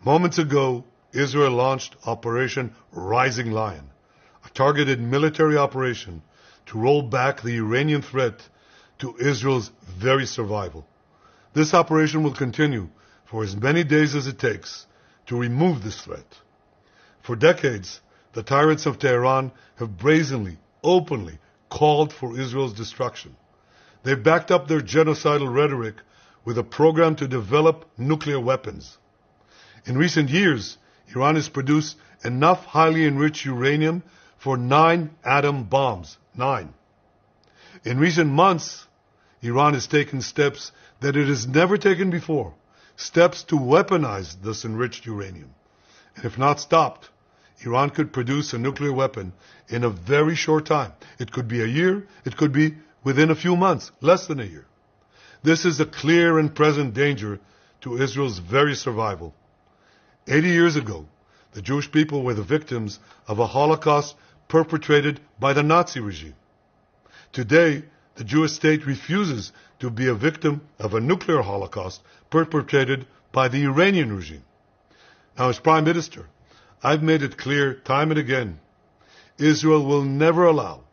Moments ago, Israel launched Operation Rising Lion, a targeted military operation to roll back the Iranian threat to Israel's very survival. This operation will continue for as many days as it takes to remove this threat. For decades, the tyrants of Tehran have brazenly, openly called for Israel's destruction. They've backed up their genocidal rhetoric with a program to develop nuclear weapons. In recent years, Iran has produced enough highly enriched uranium for 9 atom bombs. 9. In recent months, Iran has taken steps that it has never taken before, steps to weaponize this enriched uranium. And if not stopped, Iran could produce a nuclear weapon in a very short time. It could be a year, it could be within a few months, less than a year. This is a clear and present danger to Israel's very survival. 80 years ago, the Jewish people were the victims of a Holocaust perpetrated by the Nazi regime. Today, the Jewish state refuses to be a victim of a nuclear Holocaust perpetrated by the Iranian regime. Now, as Prime Minister, I've made it clear time and again, Israel will never allow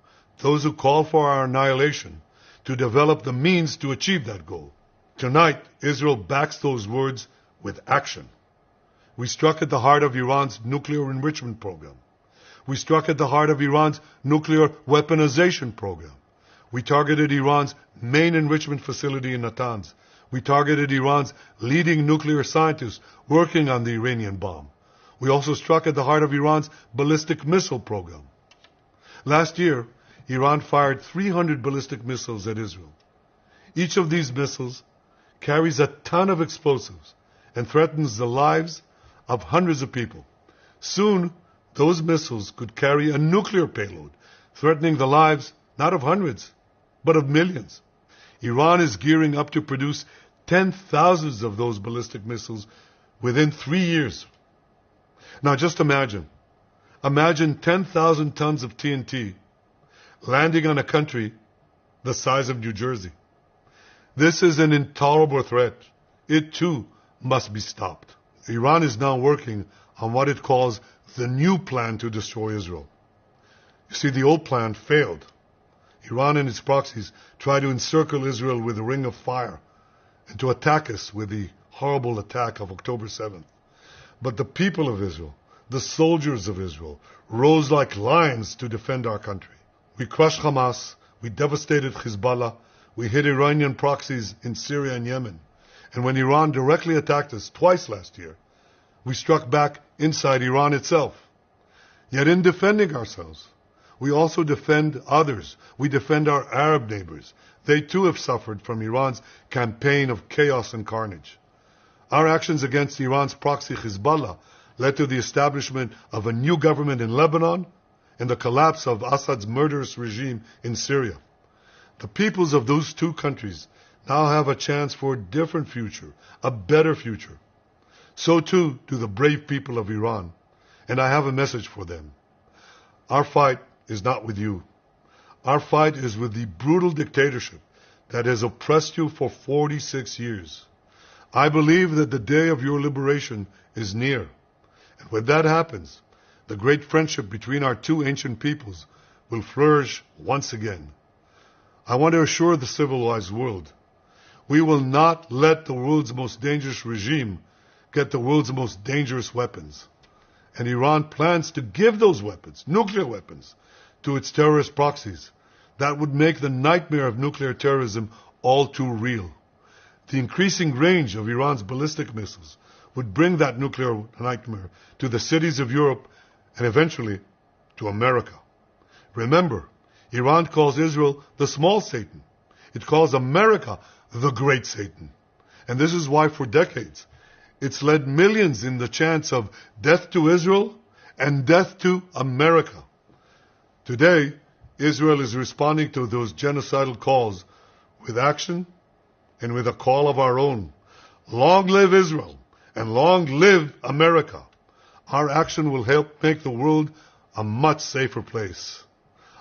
those who call for our annihilation to develop the means to achieve that goal. Tonight, Israel backs those words with action. We struck at the heart of Iran's nuclear enrichment program. We struck at the heart of Iran's nuclear weaponization program. We targeted Iran's main enrichment facility in Natanz. We targeted Iran's leading nuclear scientists working on the Iranian bomb. We also struck at the heart of Iran's ballistic missile program. Last year, Iran fired 300 ballistic missiles at Israel. Each of these missiles carries a ton of explosives and threatens the lives of hundreds of people. Soon, those missiles could carry a nuclear payload, threatening the lives not of hundreds, but of millions. Iran is gearing up to produce 10,000 of those ballistic missiles within 3 years. Now just imagine 10,000 tons of TNT landing on a country the size of New Jersey. This is an intolerable threat. It too must be stopped. Iran is now working on what it calls the new plan to destroy Israel. You see, the old plan failed. Iran and its proxies tried to encircle Israel with a ring of fire and to attack us with the horrible attack of October 7th. But the people of Israel, the soldiers of Israel, rose like lions to defend our country. We crushed Hamas, we devastated Hezbollah, we hit Iranian proxies in Syria and Yemen. And when Iran directly attacked us twice last year, we struck back inside Iran itself. Yet in defending ourselves, we also defend others. We defend our Arab neighbors. They too have suffered from Iran's campaign of chaos and carnage. Our actions against Iran's proxy Hezbollah led to the establishment of a new government in Lebanon and the collapse of Assad's murderous regime in Syria. The peoples of those two countries now have a chance for a different future, a better future. So too do the brave people of Iran, and I have a message for them. Our fight is not with you. Our fight is with the brutal dictatorship that has oppressed you for 46 years. I believe that the day of your liberation is near. And when that happens, the great friendship between our two ancient peoples will flourish once again. I want to assure the civilized world, we will not let the world's most dangerous regime get the world's most dangerous weapons. And Iran plans to give those weapons, nuclear weapons, to its terrorist proxies. That would make the nightmare of nuclear terrorism all too real. The increasing range of Iran's ballistic missiles would bring that nuclear nightmare to the cities of Europe and eventually to America. Remember, Iran calls Israel the small Satan. It calls America the great Satan. And this is why for decades it's led millions in the chants of death to Israel and death to America. Today, Israel is responding to those genocidal calls with action and with a call of our own. Long live Israel and long live America. Our action will help make the world a much safer place.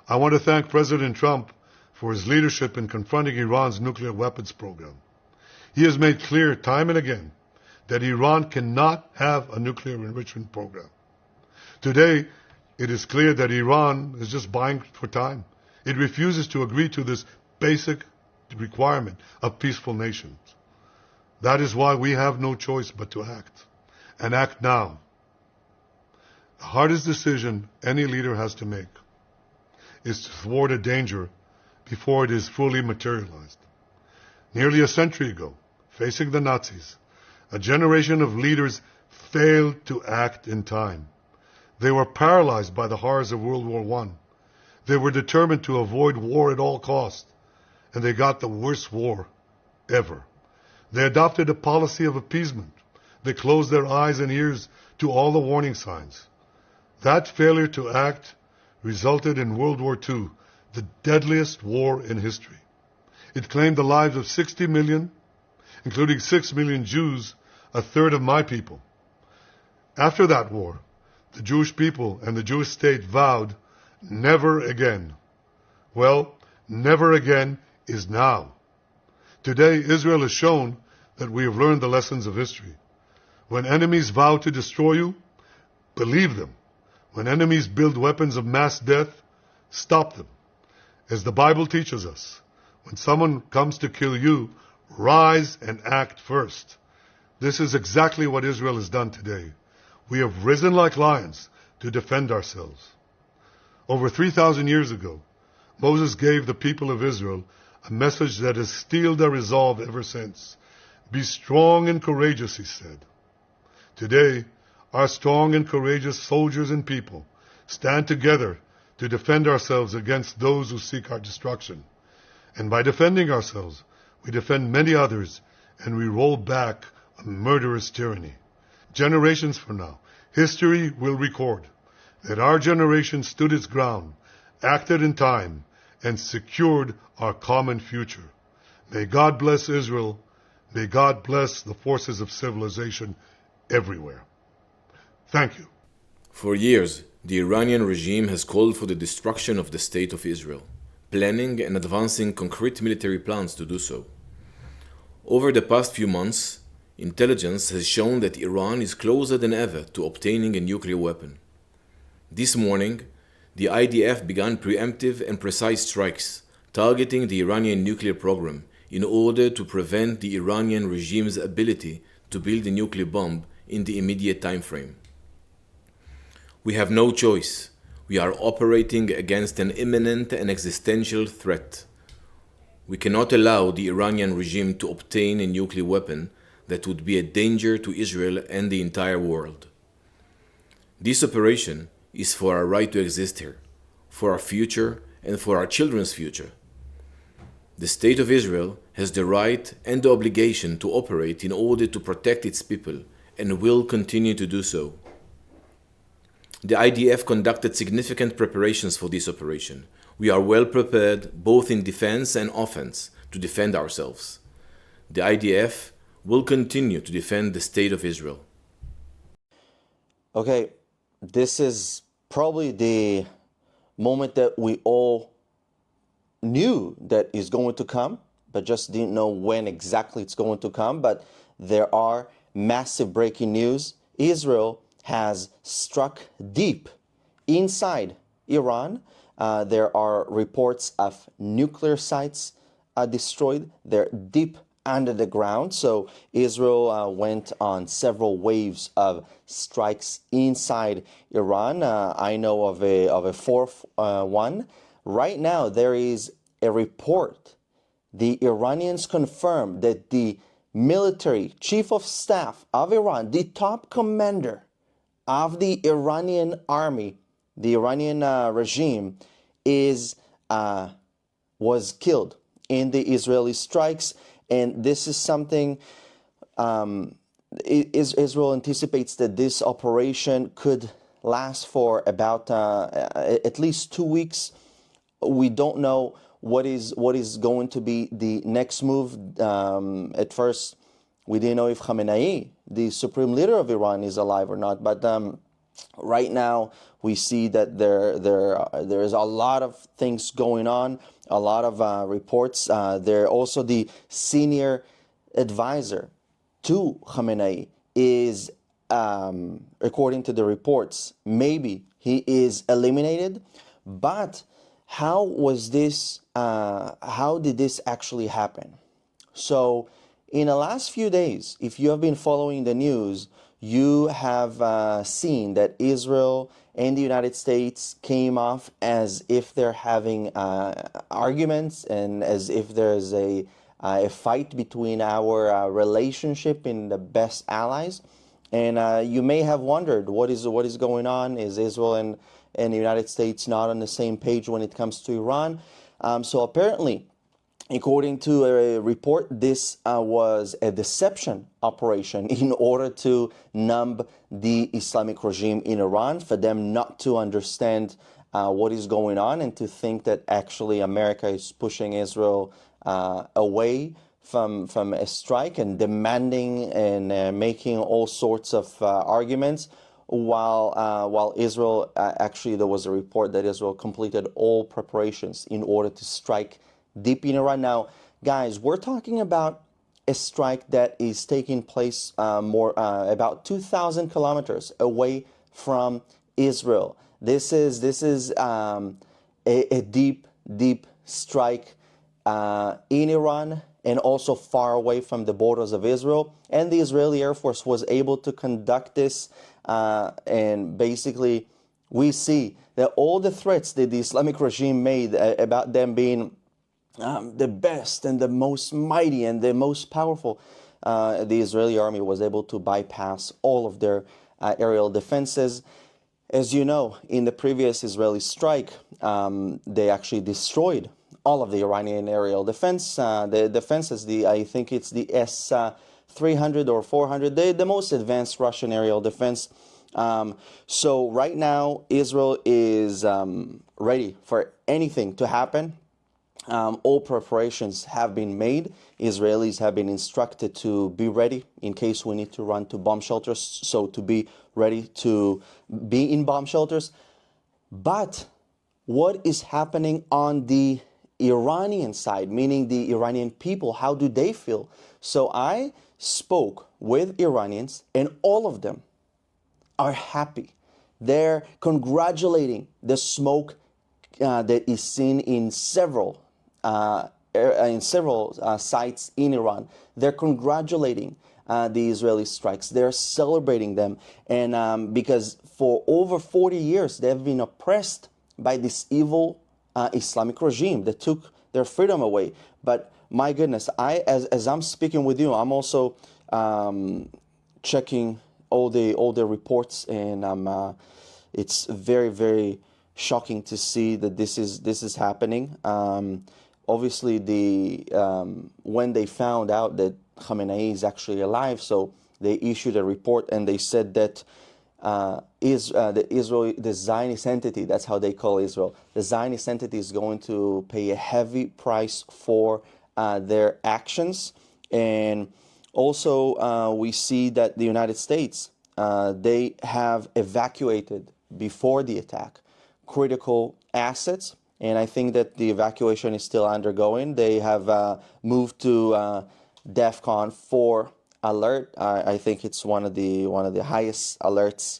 I want to thank President Trump for his leadership in confronting Iran's nuclear weapons program. He has made clear time and again that Iran cannot have a nuclear enrichment program. Today, it is clear that Iran is just buying for time. It refuses to agree to this basic requirement of peaceful nations. That is why we have no choice but to act, and act now. The hardest decision any leader has to make is to thwart a danger before it is fully materialized. Nearly a century ago, facing the Nazis, a generation of leaders failed to act in time. They were paralyzed by the horrors of World War I. They were determined to avoid war at all costs, and they got the worst war ever. They adopted a policy of appeasement. They closed their eyes and ears to all the warning signs. That failure to act resulted in World War II, the deadliest war in history. It claimed the lives of 60 million, including 6 million Jews, a third of my people. After that war, the Jewish people and the Jewish state vowed, never again. Well, never again is now. Today, Israel has shown that we have learned the lessons of history. When enemies vow to destroy you, believe them. When enemies build weapons of mass death, stop them. As the Bible teaches us, when someone comes to kill you, rise and act first. This is exactly what Israel has done today. We have risen like lions to defend ourselves. Over 3,000 years ago, Moses gave the people of Israel a message that has steeled their resolve ever since. Be strong and courageous, he said. Today, our strong and courageous soldiers and people stand together to defend ourselves against those who seek our destruction. And by defending ourselves, we defend many others, and we roll back a murderous tyranny. Generations from now, history will record that our generation stood its ground, acted in time, and secured our common future. May God bless Israel. May God bless the forces of civilization everywhere. Thank you. For years, the Iranian regime has called for the destruction of the State of Israel, planning and advancing concrete military plans to do so. Over the past few months, intelligence has shown that Iran is closer than ever to obtaining a nuclear weapon. This morning, the IDF began preemptive and precise strikes targeting the Iranian nuclear program in order to prevent the Iranian regime's ability to build a nuclear bomb in the immediate time frame. We have no choice. We are operating against an imminent and existential threat. We cannot allow the Iranian regime to obtain a nuclear weapon that would be a danger to Israel and the entire world. This operation is for our right to exist here, for our future and for our children's future. The State of Israel has the right and the obligation to operate in order to protect its people and will continue to do so. The IDF conducted significant preparations for this operation. We are well prepared both in defense and offense to defend ourselves. The IDF will continue to defend the State of Israel. Okay, this is probably the moment that we all knew that is going to come, but just didn't know when exactly it's going to come. But there are massive breaking news. Israel has struck deep inside Iran. There are reports of nuclear sites destroyed. They're deep under the ground. So Israel went on several waves of strikes inside Iran. I know of a fourth one. Right now, there is a report. The Iranians confirmed that the military chief of staff of Iran, the top commander of the Iranian army, the Iranian regime, was killed in the Israeli strikes. And this is something Israel anticipates that this operation could last for about at least 2 weeks. We don't know what is going to be the next move. At first, we didn't know if Khamenei, the supreme leader of Iran, is alive or not. But right now, we see that there is a lot of things going on, a lot of reports. There also the senior advisor to Khamenei is, according to the reports, maybe he is eliminated. But how was this? How did this actually happen? So, in the last few days, if you have been following the news, you have seen that Israel and the United States came off as if they're having arguments and as if there's a fight between our relationship in the best allies. And you may have wondered what is going on. Is Israel and the United States not on the same page when it comes to Iran? So apparently, according to a report, this was a deception operation in order to numb the Islamic regime in Iran, for them not to understand what is going on and to think that actually America is pushing Israel away from a strike and demanding and making all sorts of arguments, while Israel, actually there was a report that Israel completed all preparations in order to strike deep in Iran. Now, guys, we're talking about a strike that is taking place about 2,000 kilometers away from Israel. This is a deep strike in Iran and also far away from the borders of Israel. And the Israeli Air Force was able to conduct this, and basically we see that all the threats that the Islamic regime made about them being the best and the most mighty and the most powerful, the Israeli army was able to bypass all of their aerial defenses. As you know, in the previous Israeli strike, they actually destroyed all of the Iranian aerial defense. The defenses, I think it's the S-300 or 400, the most advanced Russian aerial defense. So right now, Israel is ready for anything to happen. All preparations have been made. Israelis have been instructed to be ready in case we need to run to bomb shelters, so to be ready to be in bomb shelters. But what is happening on the Iranian side, meaning the Iranian people, how do they feel? So I spoke with Iranians, and all of them are happy. They're congratulating the smoke that is seen in several sites in Iran. They're congratulating the Israeli strikes. They're celebrating them, and because for over 40 years they've been oppressed by this evil Islamic regime that took their freedom away. But my goodness, as I'm speaking with you, I'm also checking all the reports, and it's very, very shocking to see that this is happening. Obviously, when they found out that Khamenei is actually alive, so they issued a report and they said that the Zionist entity, that's how they call Israel, the Zionist entity is going to pay a heavy price for their actions. And also we see that the United States, they have evacuated before the attack critical assets, and I think that the evacuation is still undergoing. They have moved to DEFCON 4 alert. I think it's one of the highest alerts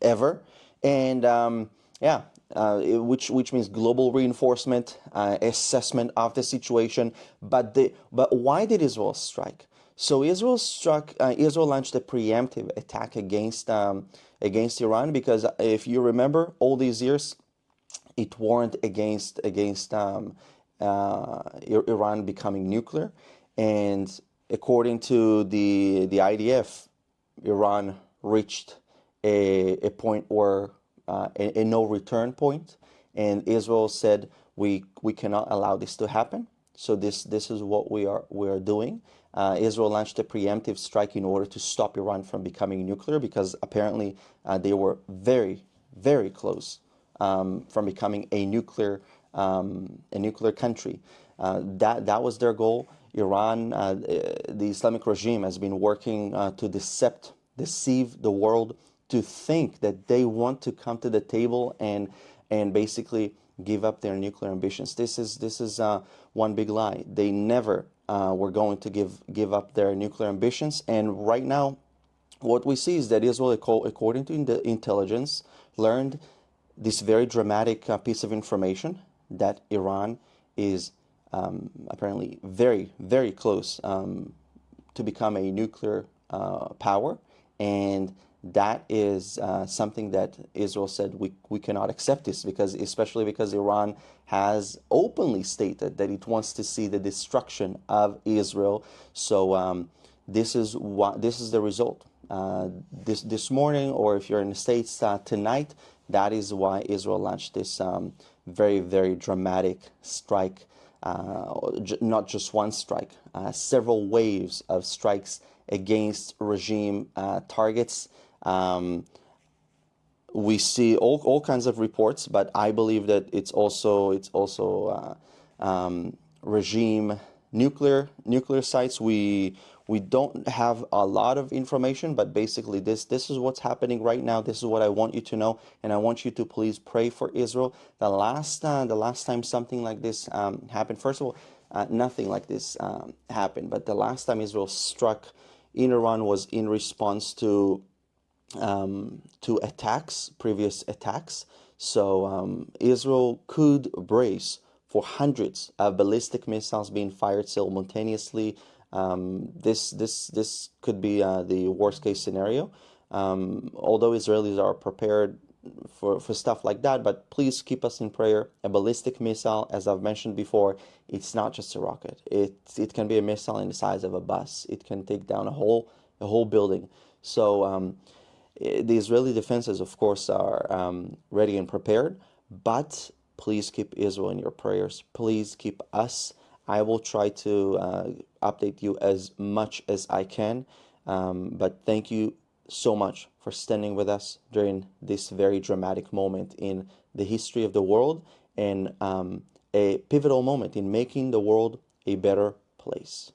ever, and which means global reinforcement, assessment of the situation. But why did Israel strike? So Israel launched a preemptive attack against Iran, because if you remember, all these years it warned against Iran becoming nuclear, and according to the IDF, Iran reached a point where a no return point, and Israel said we cannot allow this to happen. So this is what we are doing. Israel launched a preemptive strike in order to stop Iran from becoming nuclear, because apparently they were very, very close from becoming a nuclear country. That was their goal. Iran, the Islamic regime, has been working to deceive the world to think that they want to come to the table and basically give up their nuclear ambitions. This is one big lie. They never were going to give up their nuclear ambitions. And right now, what we see is that Israel, according to the intelligence, learned this very dramatic piece of information that Iran is apparently very, very close to become a nuclear power, and that is something that Israel said we cannot accept this, especially because Iran has openly stated that it wants to see the destruction of Israel. So this is the result. This morning, or if you're in the States tonight, that is why Israel launched this very, very dramatic strike. Not just one strike, several waves of strikes against regime targets. We see all kinds of reports, but I believe that it's also regime nuclear sites. We don't have a lot of information, but basically this is what's happening right now. This is what I want you to know, and I want you to please pray for Israel. The last time something like this happened, first of all, nothing like this happened, but the last time Israel struck in Iran was in response to attacks, previous attacks. So Israel could brace for hundreds of ballistic missiles being fired simultaneously. This could be the worst case scenario. Although Israelis are prepared for stuff like that, but please keep us in prayer. A ballistic missile, as I've mentioned before, it's not just a rocket. It can be a missile in the size of a bus. It can take down a whole building. So the Israeli defenses, of course, are ready and prepared, but please keep Israel in your prayers. Please keep us. I will try to update you as much as I can, but thank you so much for standing with us during this very dramatic moment in the history of the world, and a pivotal moment in making the world a better place.